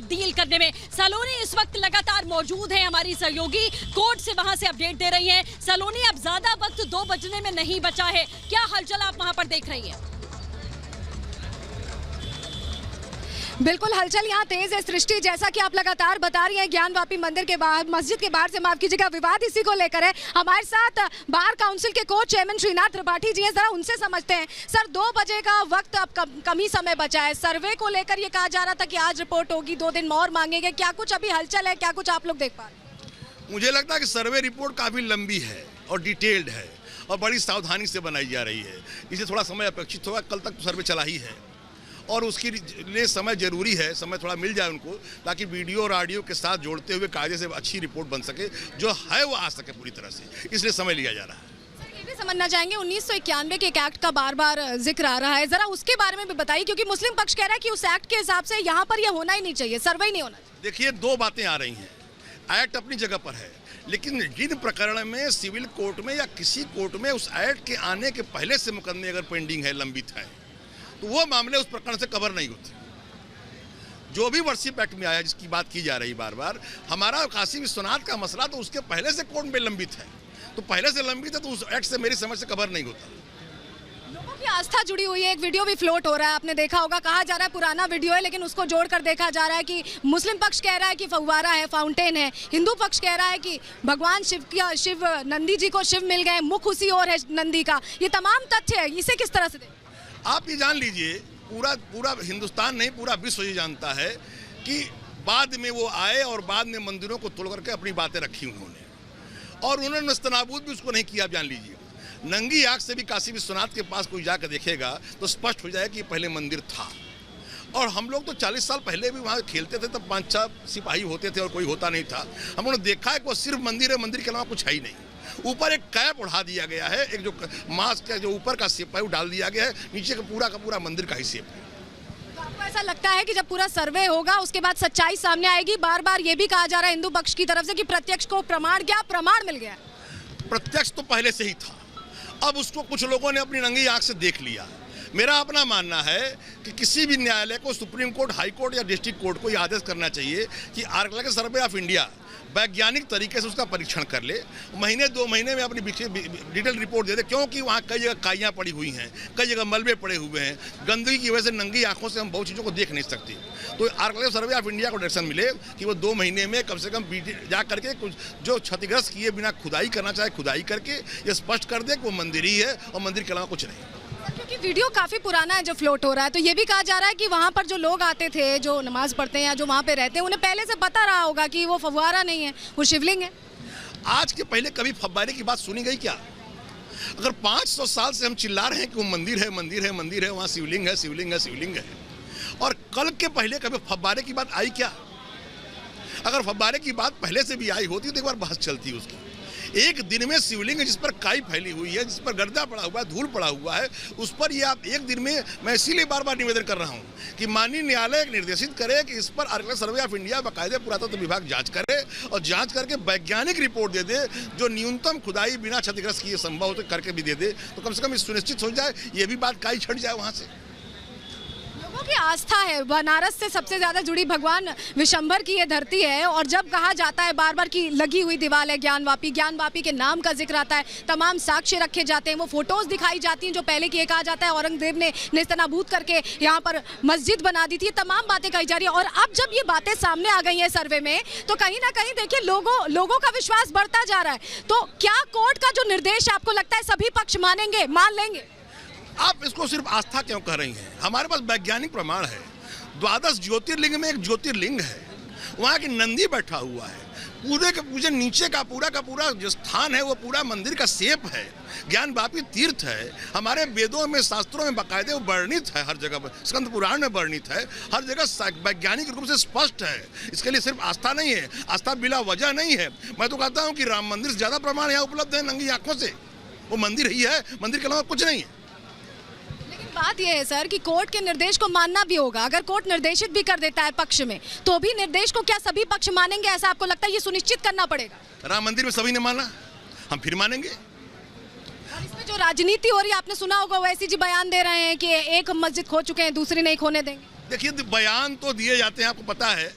तब्दील करने में। सलोनी इस वक्त लगातार मौजूद है, हमारी सहयोगी कोर्ट से वहां से अपडेट दे रही हैं। सलोनी, अब ज्यादा वक्त 2 बजने में नहीं बचा है, क्या हलचल आप वहां पर देख रही हैं? बिल्कुल हलचल यहाँ तेज है सृष्टि, जैसा कि आप लगातार बता रही हैं। ज्ञानवापी मंदिर के बाहर, मस्जिद के बाहर से, माफ कीजिएगा, विवाद इसी को लेकर है। हमारे साथ बार काउंसिल के कोर्ट चेयरमैन श्रीनाथ त्रिपाठी जी हैं, जरा उनसे समझते हैं। सर, 2 बजे का वक्त अब कम ही समय बचा है। सर्वे को लेकर ये कहा जा रहा था कि आज रिपोर्ट होगी, 2 दिन और मांगेंगे, क्या कुछ अभी हलचल है, क्या कुछ आप लोग देख पा रहे हैं? मुझे लगता है कि सर्वे रिपोर्ट काफ़ी लंबी है और डिटेल्ड है और बड़ी सावधानी से बनाई जा रही है, इसे थोड़ा समय अपेक्षित होगा। कल तक तो सर्वे चला ही है और उसके लिए समय जरूरी है, समय थोड़ा मिल जाए उनको, ताकि वीडियो और ऑडियो के साथ जोड़ते हुए कायदे से अच्छी रिपोर्ट बन सके, जो है वो आ सके पूरी तरह से, इसलिए समय लिया जा रहा है। ये भी समझना चाहेंगे 1991 के एक एक्ट का बार बार जिक्र आ रहा है, जरा उसके बारे में भी बताइए, क्योंकि मुस्लिम पक्ष कह रहा है कि उस एक्ट के हिसाब से यहाँ पर यह होना ही नहीं चाहिए, सर्वे ही नहीं होना चाहिए। देखिए, 2 बातें आ रही हैं। एक्ट अपनी जगह पर है, लेकिन जिन प्रकरण में सिविल कोर्ट में या किसी कोर्ट में उस एक्ट के आने के पहले से मुकदमे अगर पेंडिंग है, लंबित है, तो वो मामले उस प्रकरण से कवर नहीं होते। जो भी वर्शिप एक्ट में आया, जिसकी बात की जा रही बार बार, हमारा काशी विश्वनाथ का मसला तो उसके पहले से कोर्ट में लंबित है, तो पहले से लंबित है तो उस एक्ट से मेरी समझ से कवर नहीं होता। लोगों की आस्था जुड़ी हुई है। एक वीडियो भी फ्लोट हो रहा है, आपने देखा होगा, कहा जा रहा है पुराना वीडियो है, लेकिन उसको जोड़कर देखा जा रहा है कि मुस्लिम पक्ष कह रहा है कि फव्वारा है, फाउंटेन है, हिंदू पक्ष कह रहा है कि भगवान शिव नंदी जी को शिव मिल गए, मुख उसी और है नंदी का। ये तमाम तथ्य है, इसे किस तरह से देखें? आप ये जान लीजिए, पूरा हिंदुस्तान नहीं, पूरा विश्व ये जानता है कि बाद में वो आए और बाद में मंदिरों को तोड़ करके अपनी बातें रखी उन्होंने, और उन्होंने नस्तनाबूद भी उसको नहीं किया। आप जान लीजिए, नंगी आंख से भी काशी विश्वनाथ के पास कोई जाकर देखेगा तो स्पष्ट हो जाए कि पहले मंदिर था। और हम लोग तो 40 साल पहले भी वहाँ खेलते थे, तब 5-6 सिपाही होते थे और कोई होता नहीं था। हम लोगों ने देखा है कि वो सिर्फ मंदिर है, मंदिर के अलावा कुछ है ही नहीं। ऊपर एक कैप उड़ा दिया गया है, एक जो मास्क का जो ऊपर का शेप है वो डाल दिया गया है, नीचे का पूरा मंदिर का ही शेप है। तो आपको ऐसा लगता है कि जब पूरा सर्वे होगा उसके बाद सच्चाई सामने आएगी? बार बार ये भी कहा जा रहा है हिंदू पक्ष की तरफ से कि प्रत्यक्ष को प्रमाण मिल गया। प्रत्यक्ष तो पहले से ही था, अब उसको कुछ लोगों ने अपनी नंगी आंख से देख लिया। मेरा अपना मानना है कि किसी भी न्यायालय को, सुप्रीम कोर्ट, हाई कोर्ट या डिस्ट्रिक्ट कोर्ट को यह आदेश करना चाहिए कि आर्कियोलॉजिकल सर्वे ऑफ इंडिया वैज्ञानिक तरीके से उसका परीक्षण कर ले, महीने 2 महीने में अपनी डिटेल रिपोर्ट दे दे, क्योंकि वहाँ कई जगह काइयाँ पड़ी हुई हैं, कई जगह मलबे पड़े हुए हैं। गंदगी की वजह से नंगी आंखों से हम बहुत चीज़ों को देख नहीं सकते। तो आर्कियोलॉजिकल सर्वे ऑफ इंडिया को डायरेक्शन मिले कि वो 2 महीने में कम से कम जा करके कुछ जो क्षतिग्रस्त किए बिना खुदाई करना चाहे खुदाई करके ये स्पष्ट कर दे कि वो मंदिर ही है और मंदिर के अलावा कुछ नहीं। क्योंकि वीडियो काफी पुराना है जो फ्लोट हो रहा है, तो ये भी कहा जा रहा है कि वहाँ पर जो लोग आते थे, जो नमाज पढ़ते हैं या जो वहाँ पे रहते हैं, उन्हें पहले से पता रहा होगा कि वो फव्वारा नहीं है, वो शिवलिंग है। आज के पहले कभी फव्वारे की बात सुनी गई क्या? अगर 500 साल से हम चिल्ला रहे हैं कि वो मंदिर है, मंदिर है, मंदिर है, वहाँ शिवलिंग है, शिवलिंग है, शिवलिंग है, और कल के पहले कभी फव्वारे की बात आई क्या? अगर फव्वारे की बात पहले से भी आई होती तो एक बार बहस चलती उसकी। एक दिन में शिवलिंग जिस पर काई फैली हुई है, जिस पर गर्दा पड़ा हुआ है, धूल पड़ा हुआ है, उस पर ये आप एक दिन में, मैं इसीलिए बार बार निवेदन कर रहा हूँ कि माननीय न्यायालय निर्देशित करे कि इस पर आर्कियोलॉजिकल सर्वे ऑफ इंडिया बाकायदे पुरातत्व विभाग जांच करे और जांच करके वैज्ञानिक रिपोर्ट दे दे, जो न्यूनतम खुदाई बिना क्षतिग्रस्त किए संभव हो तो करके भी दे दे, तो कम से कम सुनिश्चित हो जाए, ये भी बात काई छट जाए वहाँ से। की आस्था है, बनारस से सबसे ज्यादा जुड़ी भगवान विशंभर की ये धरती है, और जब कहा जाता है बार बार कि लगी हुई दीवार है ज्ञानवापी के नाम का जिक्र आता है, तमाम साक्ष्य रखे जाते हैं, वो फोटोज दिखाई जाती हैं जो पहले की, कहा जाता है औरंगजेब ने नेस्तनाबूद करके यहाँ पर मस्जिद बना दी थी, तमाम बातें कही जा रही है। और अब जब ये बातें सामने आ गई है सर्वे में, तो कहीं ना कहीं देखिए लोगों का विश्वास बढ़ता जा रहा है। तो क्या कोर्ट का जो निर्देश आपको लगता है सभी पक्ष मान लेंगे? आप इसको सिर्फ आस्था क्यों कह रही हैं? हमारे पास वैज्ञानिक प्रमाण है। 12 ज्योतिर्लिंग में एक ज्योतिर्लिंग है, वहाँ की नंदी बैठा हुआ है, पूरे नीचे का पूरा जो स्थान है वो पूरा मंदिर का शेप है, ज्ञानवापी तीर्थ है। हमारे वेदों में, शास्त्रों में बाकायदे वो वर्णित है, हर जगह पर स्कंद पुराण में वर्णित है, हर जगह वैज्ञानिक रूप से स्पष्ट है। इसके लिए सिर्फ आस्था नहीं है, आस्था बिला वजह नहीं है। मैं तो कहता हूँ कि राम मंदिर से ज़्यादा प्रमाण यहाँ उपलब्ध है नंगी आँखों से, वो मंदिर ही है, मंदिर के अलावा कुछ नहीं है। बात यह है सर कि कोर्ट के निर्देश को मानना भी होगा। अगर कोर्ट निर्देशित भी कर देता है पक्ष में, तो भी निर्देश को क्या सभी पक्ष मानेंगे? ऐसा आपको लगता है? ये सुनिश्चित करना पड़ेगा। राम मंदिर में सभी ने माना, हम फिर मानेंगे। और इसमें जो राजनीति हो रही है, आपने सुना होगा ओवैसी जी बयान दे रहे हैं कि एक मस्जिद खो चुके हैं, दूसरी नहीं खोने देंगे। देखिए, बयान तो दिए जाते हैं, आपको पता है,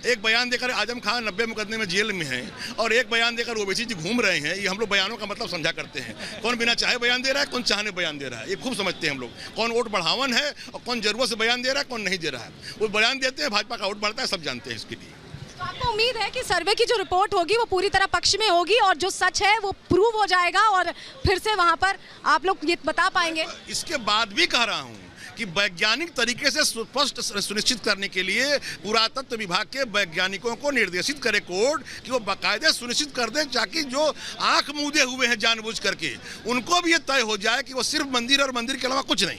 एक बयान देकर आजम खान 90 मुकदमे में जेल में हैं और एक बयान देकर ओवैसी जी घूम रहे हैं। ये हम लोग बयानों का मतलब समझा करते हैं। कौन बिना चाहे बयान दे रहा है, कौन चाहने बयान दे रहा है, ये खूब समझते हैं हम लोग। कौन वोट बढ़ावन है और कौन जरूरत से बयान दे रहा है, कौन नहीं दे रहा है। वो बयान देते हैं, भाजपा का वोट बढ़ता है, सब जानते हैं इसके लिए। तो आपको उम्मीद है कि सर्वे की जो रिपोर्ट होगी वो पूरी तरह पक्ष में होगी और जो सच है वो प्रूव हो जाएगा और फिर से वहां पर आप लोग ये बता पाएंगे? इसके बाद भी कह रहा हूँ कि वैज्ञानिक तरीके से स्पष्ट सुनिश्चित करने के लिए पुरातत्व विभाग के वैज्ञानिकों को निर्देशित करे कोर्ट कि वो बाकायदे सुनिश्चित कर दें, ताकि जो आंख मूंदे हुए हैं जानबूझ करके, उनको भी ये तय हो जाए कि वो सिर्फ मंदिर और मंदिर के अलावा कुछ नहीं।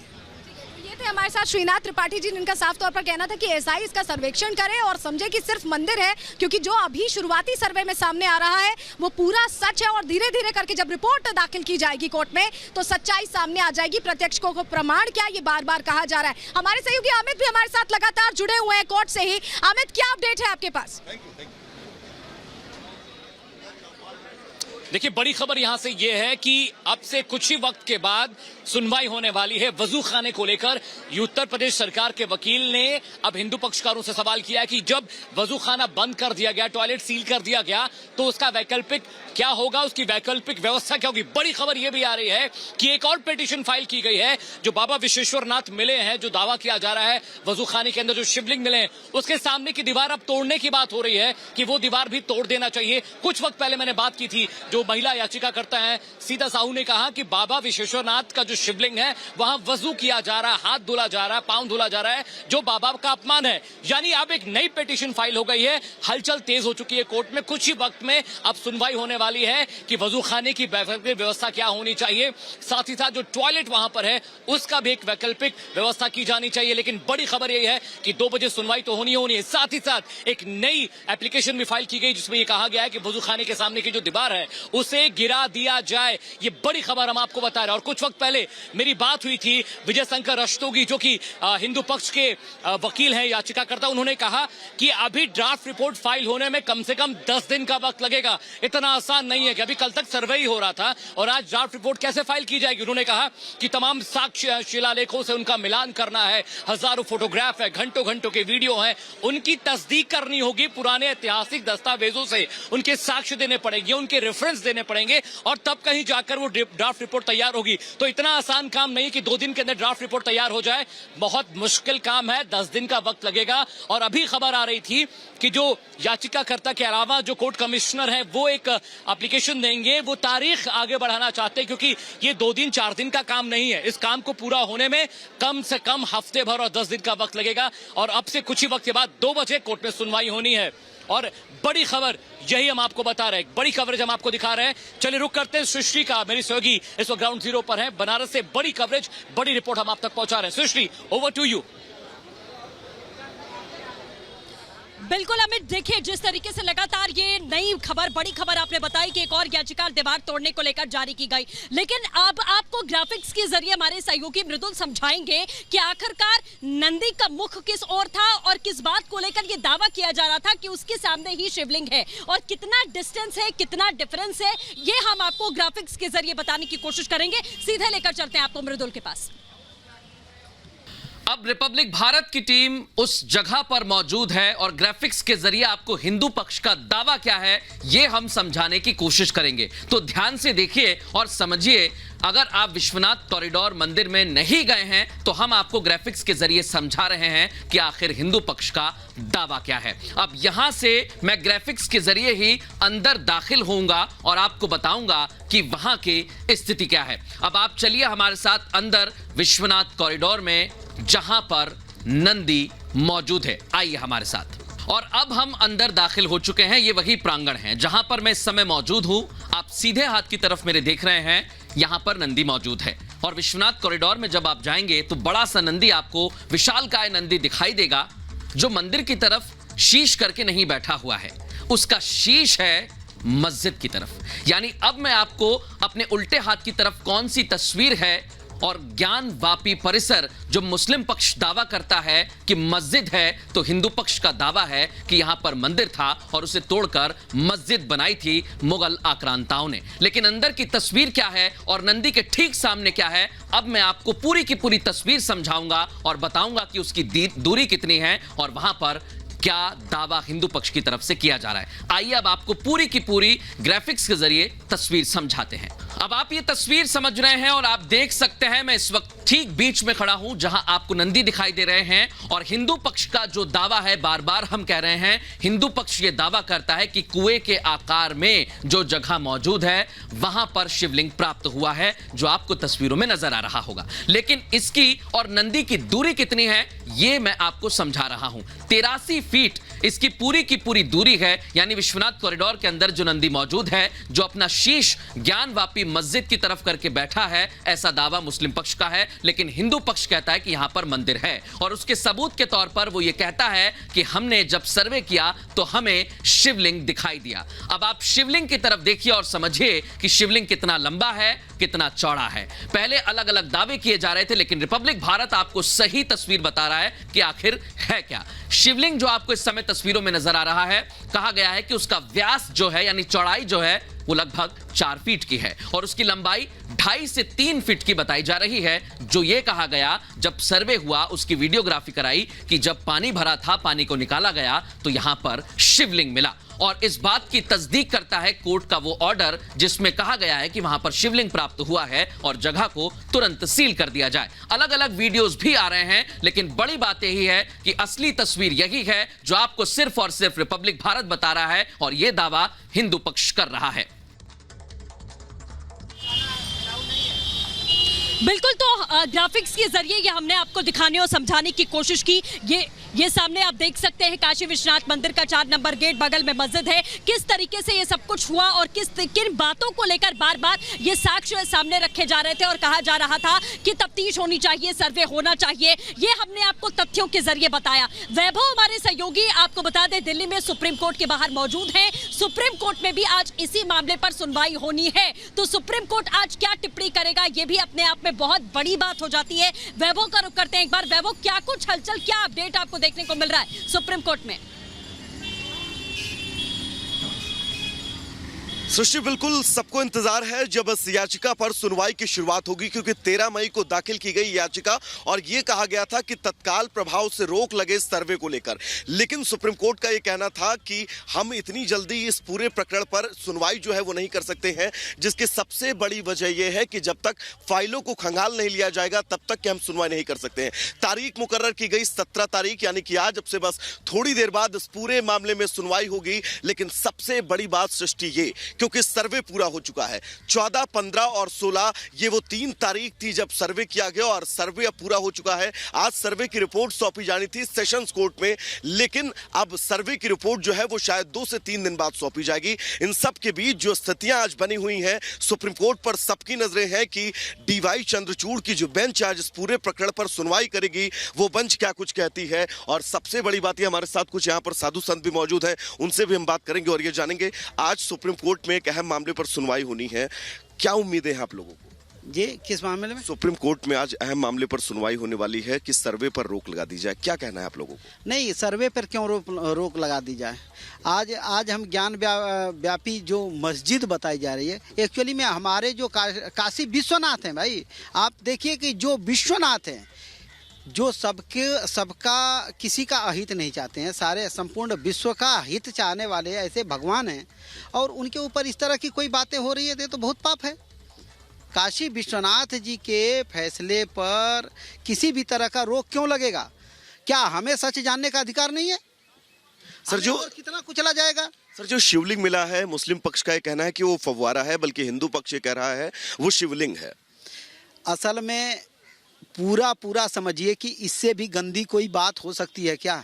ये थे हमारे साथ श्रीनाथ त्रिपाठी जी, जिनका साफ तौर पर कहना था कि एसआई इसका सर्वेक्षण करे और समझे कि सिर्फ मंदिर है, क्योंकि जो अभी शुरुआती सर्वे में सामने आ रहा है वो पूरा सच है और धीरे धीरे करके जब रिपोर्ट दाखिल की जाएगी कोर्ट में तो सच्चाई सामने आ जाएगी। प्रत्यक्षों को प्रमाण क्या, ये बार बार कहा जा रहा है। हमारे सहयोगी अमित भी हमारे साथ लगातार जुड़े हुए हैं कोर्ट से ही। अमित, क्या अपडेट है आपके पास? देखिए, बड़ी खबर यहां से यह है कि अब से कुछ ही वक्त के बाद सुनवाई होने वाली है वजू खाने को लेकर। ये उत्तर प्रदेश सरकार के वकील ने अब हिंदू पक्षकारों से सवाल किया है कि जब वजू खाना बंद कर दिया गया, टॉयलेट सील कर दिया गया, तो उसका वैकल्पिक क्या होगा, उसकी वैकल्पिक व्यवस्था क्या होगी। बड़ी खबर यह भी आ रही है कि एक और पिटीशन फाइल की गई है। जो बाबा विश्वेश्वर नाथ मिले हैं, जो दावा किया जा रहा है वजू खाने के अंदर जो शिवलिंग मिले हैं, उसके सामने की दीवार अब तोड़ने की बात हो रही है कि वो दीवार भी तोड़ देना चाहिए। कुछ वक्त पहले मैंने बात की थी, जो महिला याचिका करता है सीता साहू ने कहा कि बाबा विश्वेश्वर नाथ का जो शिवलिंग है वहां वजू किया जा रहा है, हाथ धुला जा रहा है, पांव धुला जा रहा है, जो बाबा का अपमान है। यानी अब एक नई पिटीशन फाइल हो गई है, हलचल तेज हो चुकी है कोर्ट में। कुछ ही वक्त में अब सुनवाई होने वाली है कि वजू खाने की वैकल्पिक व्यवस्था क्या होनी चाहिए, साथ ही साथ जो टॉयलेट वहां पर है उसका भी एक वैकल्पिक व्यवस्था की जानी चाहिए। लेकिन बड़ी खबर यही है कि 2 बजे सुनवाई तो होनी है। साथ ही साथ एक नई एप्लीकेशन भी फाइल की गई जिसमें यह कहा गया है कि वजू खाने के सामने की जो दीवार है उसे गिरा दिया जाए। ये बड़ी खबर हम आपको बता रहे हैं। और कुछ वक्त पहले मेरी बात हुई थी विजय शंकर रस्तोगी, जो कि हिंदू पक्ष के वकील हैं, याचिकाकर्ता। उन्होंने कहा कि अभी ड्राफ्ट रिपोर्ट फाइल होने में कम से कम 10 दिन का वक्त लगेगा। इतना आसान नहीं है कि अभी कल तक सर्वे ही हो रहा था और आज ड्राफ्ट रिपोर्ट कैसे फाइल की जाएगी। उन्होंने कहा कि तमाम साक्ष्य शिलालेखों से उनका मिलान करना है, हजारों फोटोग्राफ है, घंटों घंटों के वीडियो हैं, उनकी तस्दीक करनी होगी, पुराने ऐतिहासिक दस्तावेजों से उनके साक्ष्य देने पड़ेंगे, उनके रेफरेंस देने पड़ेंगे और तब कहीं जाकर वो ड्राफ्ट रिपोर्ट तैयार होगी। तो इतना आसान काम नहीं कि 2 दिन के अंदर ड्राफ्ट रिपोर्ट तैयार हो जाए, बहुत मुश्किल काम है, 10 दिन का वक्त लगेगा। और अभी खबर आ रही थी कि जो याचिकाकर्ता के अलावा जो कोर्ट कमिश्नर है वो एक एप्लीकेशन देंगे, वो तारीख आगे बढ़ाना चाहते हैं, क्योंकि ये 2 दिन 4 दिन का काम नहीं है। इस काम को पूरा होने में कम से कम हफ्ते भर और 10 दिन का वक्त लगेगा। और अब से कुछ ही वक्त के बाद 2 बजे कोर्ट में सुनवाई होनी है। और बड़ी खबर यही हम आपको बता रहे हैं, बड़ी कवरेज हम आपको दिखा रहे हैं। चलिए रुक करते हैं सृष्टि का, मेरी सहयोगी इस वक्त ग्राउंड जीरो पर है बनारस से। बड़ी कवरेज, बड़ी रिपोर्ट हम आप तक पहुंचा रहे हैं। सृष्टि, ओवर टू यू। बिल्कुल अमित, देखिए जिस तरीके से लगातार ये नई खबर, बड़ी खबर आपने बताई कि एक और याचिका दीवार तोड़ने को लेकर जारी की गई, लेकिन अब आपको ग्राफिक्स के जरिए हमारे सहयोगी मृदुल समझाएंगे कि आखिरकार नंदी का मुख किस ओर था और किस बात को लेकर ये दावा किया जा रहा था कि उसके सामने ही शिवलिंग है, और कितना डिस्टेंस है, कितना डिफरेंस है, ये हम आपको ग्राफिक्स के जरिए बताने की कोशिश करेंगे। सीधे लेकर चलते हैं आपको मृदुल के पास। अब रिपब्लिक भारत की टीम उस जगह पर मौजूद है और ग्राफिक्स के जरिए आपको हिंदू पक्ष का दावा क्या है ये हम समझाने की कोशिश करेंगे। तो ध्यान से देखिए और समझिए। अगर आप विश्वनाथ कॉरिडोर मंदिर में नहीं गए हैं तो हम आपको ग्राफिक्स के जरिए समझा रहे हैं कि आखिर हिंदू पक्ष का दावा क्या है। अब यहां से मैं ग्राफिक्स के जरिए ही अंदर दाखिल होऊंगा और आपको बताऊंगा कि वहां की स्थिति क्या है। अब आप चलिए हमारे साथ अंदर विश्वनाथ कॉरिडोर में, जहां पर नंदी मौजूद है। आइए हमारे साथ। और अब हम अंदर दाखिल हो चुके हैं। ये वही प्रांगण है जहां पर मैं इस समय मौजूद हूं। आप सीधे हाथ की तरफ मेरे देख रहे हैं, यहां पर नंदी मौजूद है। और विश्वनाथ कॉरिडोर में जब आप जाएंगे तो बड़ा सा नंदी आपको, विशालकाय नंदी दिखाई देगा, जो मंदिर की तरफ शीश करके नहीं बैठा हुआ है, उसका शीश है मस्जिद की तरफ। यानी अब मैं आपको अपने उल्टे हाथ की तरफ कौन सी तस्वीर है और ज्ञान वापी परिसर, जो मुस्लिम पक्ष दावा करता है कि मस्जिद है, तो हिंदू पक्ष का दावा है कि यहां पर मंदिर था और उसे तोड़कर मस्जिद बनाई थी मुगल आक्रांताओं ने। लेकिन अंदर की तस्वीर क्या है और नंदी के ठीक सामने क्या है, अब मैं आपको पूरी की पूरी तस्वीर समझाऊंगा और बताऊंगा कि उसकी दूरी कितनी है और वहां पर क्या दावा हिंदू पक्ष की तरफ से किया जा रहा है। आइए अब आपको पूरी की पूरी ग्राफिक्स के जरिए तस्वीर समझाते हैं। अब आप ये तस्वीर समझ रहे हैं और आप देख सकते हैं मैं इस वक्त ठीक बीच में खड़ा हूं जहां आपको नंदी दिखाई दे रहे हैं और हिंदू पक्ष का जो दावा है, बार बार हम कह रहे हैं, हिंदू पक्ष ये दावा करता है कि कुएं के आकार में जो जगह मौजूद है वहां पर शिवलिंग प्राप्त हुआ है, जो आपको तस्वीरों में नजर आ रहा होगा। लेकिन इसकी और नंदी की दूरी कितनी है ये मैं आपको समझा रहा हूं। 83 फीट इसकी पूरी की पूरी दूरी है, यानी विश्वनाथ कॉरिडोर के अंदर जो नंदी मौजूद है, जो अपना शीश ज्ञानवापी मस्जिद की तरफ करके बैठा है, ऐसा दावा मुस्लिम पक्ष का है। लेकिन हिंदू पक्ष कहता है कि यहां पर मंदिर है और उसके सबूत के तौर पर वो ये कहता है कि हमने जब सर्वे किया तो हमें शिवलिंग दिखाई दिया। अब आप शिवलिंग की तरफ देखिए और समझिए कि शिवलिंग कितना लंबा है, कितना चौड़ा है। पहले अलग अलग दावे किए जा रहे थे, लेकिन रिपब्लिक भारत आपको सही तस्वीर बता रहा है कि आखिर है क्या। शिवलिंग जो आपको इस समय तस्वीरों में नजर आ रहा है, कहा गया है कि उसका व्यास जो है यानी चौड़ाई जो है वो लगभग 4 फीट की है और उसकी लंबाई 2.5 से 3 फीट की बताई जा रही है। जो ये कहा गया जब सर्वे हुआ, उसकी वीडियोग्राफी कराई कि जब पानी भरा था, पानी को निकाला गया तो यहां पर शिवलिंग मिला। और इस बात की तस्दीक करता है कोर्ट का वो ऑर्डर जिसमें कहा गया है कि वहां पर शिवलिंग प्राप्त हुआ है और जगह को तुरंत सील कर दिया जाए। अलग अलग वीडियोस भी आ रहे हैं, लेकिन बड़ी बात यही है कि असली तस्वीर यही है जो आपको सिर्फ और सिर्फ रिपब्लिक भारत बता रहा है और यह दावा हिंदू पक्ष कर रहा है। बिल्कुल, तो ग्राफिक्स के जरिए ये हमने आपको दिखाने और समझाने की कोशिश की। ये सामने आप देख सकते हैं काशी विश्वनाथ मंदिर का 4 नंबर गेट, बगल में मस्जिद है। किस तरीके से ये सब कुछ हुआ और किन बातों को लेकर बार बार ये साक्ष्य सामने रखे जा रहे थे और कहा जा रहा था कि तफ्तीश होनी चाहिए, सर्वे होना चाहिए, ये हमने आपको तथ्यों के जरिए बताया। वैभव हमारे सहयोगी आपको बता दें दिल्ली में सुप्रीम कोर्ट के बाहर मौजूद हैं। सुप्रीम कोर्ट में भी आज इसी मामले पर सुनवाई होनी है, तो सुप्रीम कोर्ट आज क्या टिप्पणी करेगा ये भी अपने आप में बहुत बड़ी बात हो जाती है। वैभव का रुख करते हैं एक बार। वैभव, क्या कुछ हलचल, क्या अपडेट आपको देखने को मिल रहा है सुप्रीम कोर्ट में? सृष्टि, बिल्कुल सबको इंतजार है जब इस याचिका पर सुनवाई की शुरुआत होगी, क्योंकि 13 मई को दाखिल की गई याचिका और यह कहा गया था कि तत्काल प्रभाव से रोक लगे सर्वे को लेकर। लेकिन सुप्रीम कोर्ट का यह कहना था कि हम इतनी जल्दी इस पूरे प्रकरण पर सुनवाई जो है वो नहीं कर सकते हैं, जिसकी सबसे बड़ी वजह यह है कि जब तक फाइलों को खंगाल नहीं लिया जाएगा तब तक कि हम सुनवाई नहीं कर सकते हैं। तारीख मुकर्रर की गई 17 तारीख, यानी कि आज, अब से बस थोड़ी देर बाद इस पूरे मामले में सुनवाई होगी। लेकिन सबसे बड़ी बात सृष्टि ये, क्योंकि सर्वे पूरा हो चुका है, 14, 15 और 16 ये वो 3 तारीख थी जब सर्वे किया गया और सर्वे अब पूरा हो चुका है। आज सर्वे की रिपोर्ट सौंपी जानी थी सेशंस कोर्ट में, लेकिन अब सर्वे की रिपोर्ट जो है वो शायद 2 से 3 दिन बाद सौंपी जाएगी। इन सब के बीच जो स्थितियां आज बनी हुई हैं, सुप्रीम कोर्ट पर सबकी नजरें हैं कि डीवाई चंद्रचूड़ की जो बेंच आज इस पूरे प्रकरण पर सुनवाई करेगी, वो बेंच क्या कुछ कहती है। और सबसे बड़ी बात है, हमारे साथ कुछ यहाँ पर साधु संत भी मौजूद हैं, उनसे भी हम बात करेंगे और ये जानेंगे आज सुप्रीम कोर्ट में एक अहम मामले पर सुनवाई होनी है, क्या उम्मीदें हैं आप लोगों को? जी, किस मामले में? सुप्रीम कोर्ट में आज अहम मामले पर सुनवाई होने वाली है कि सर्वे पर रोक लगा दी जाए, क्या कहना है आप लोगों को? नहीं, सर्वे पर क्यों रोक लगा दी जाए? आज हम ज्ञान व्यापी जो मस्जिद बताई जा रही है, एक्चुअली में हमारे जो काशी विश्वनाथ हैं भाई, आप देखिए कि जो विश्वनाथ हैं, जो सबका किसी का अहित नहीं चाहते हैं, सारे संपूर्ण विश्व का हित चाहने वाले ऐसे भगवान हैं, और उनके ऊपर इस तरह की कोई बातें हो रही है तो बहुत पाप है। काशी विश्वनाथ जी के फैसले पर किसी भी तरह का रोक क्यों लगेगा? क्या हमें सच जानने का अधिकार नहीं है? सर, जो कितना कुचला जाएगा? सर, जो शिवलिंग मिला है, मुस्लिम पक्ष का ये कहना है कि वो फव्वारा है, बल्कि हिंदू पक्ष ये कह रहा है वो शिवलिंग है। असल में पूरा समझिए कि इससे भी गंदी कोई बात हो सकती है क्या?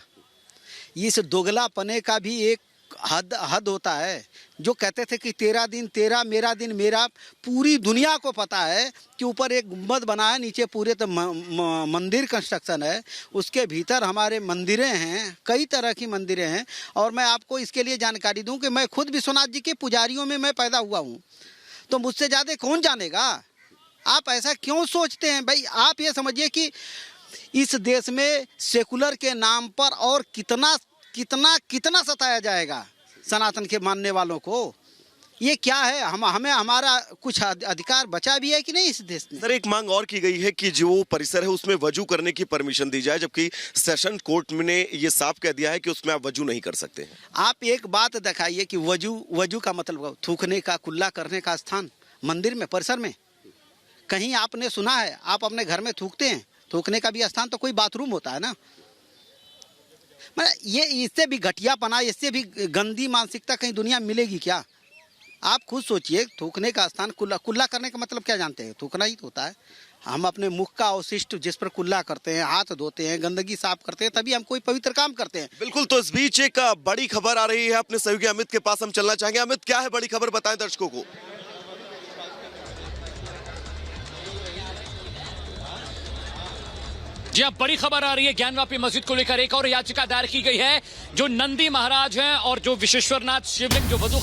इस दोगलापने का भी एक हद होता है। जो कहते थे कि तेरा दिन तेरा, मेरा दिन मेरा, पूरी दुनिया को पता है कि ऊपर एक गुंबद बना है, नीचे पूरे तो मंदिर कंस्ट्रक्शन है, उसके भीतर हमारे मंदिरें हैं, कई तरह की मंदिरें हैं। और मैं आपको इसके लिए जानकारी दूं कि मैं खुद विश्वनाथ जी के पुजारियों में मैं पैदा हुआ हूं, तो मुझसे ज़्यादा कौन जानेगा? आप ऐसा क्यों सोचते हैं भाई? आप ये समझिए कि इस देश में सेकुलर के नाम पर और कितना सताया जाएगा सनातन के मानने वालों को। ये क्या है? हमें हमारा कुछ अधिकार बचा भी है कि नहीं इस देश में? सर, एक मांग और की गई है कि जो परिसर है उसमें वजू करने की परमिशन दी जाए, जबकि सेशन कोर्ट ने ये साफ कह दिया है कि उसमें आप वजू नहीं कर सकते हैं। आप एक बात दिखाइए कि वजू का मतलब थूकने का, कुल्ला करने का स्थान मंदिर में, परिसर में कहीं आपने सुना है? आप अपने घर में थूकते हैं, थूकने का भी स्थान तो कोई बाथरूम होता है ना। मतलब ये इससे भी घटियापना, इससे भी गंदी मानसिकता कहीं दुनिया में मिलेगी क्या? आप खुद सोचिए, थूकने का स्थान, कुल्ला करने का मतलब क्या जानते हैं? थूकना ही तो होता है। हम अपने मुख का अवशिष्ट जिस पर कुल्ला करते हैं, हाथ धोते हैं, गंदगी साफ करते हैं, तभी हम कोई पवित्र काम करते हैं। बिल्कुल। तो इस बीच एक बड़ी खबर आ रही है, अपने सहयोगी अमित के पास हम चलना चाहेंगे। अमित, क्या है बड़ी खबर, बताएं दर्शकों को। जी हाँ, बड़ी खबर आ रही है। ज्ञानवापी मस्जिद को लेकर एक और याचिका दायर की गई है। जो नंदी महाराज हैं और जो विश्वेश्वरनाथ शिवलिंग, जो वजू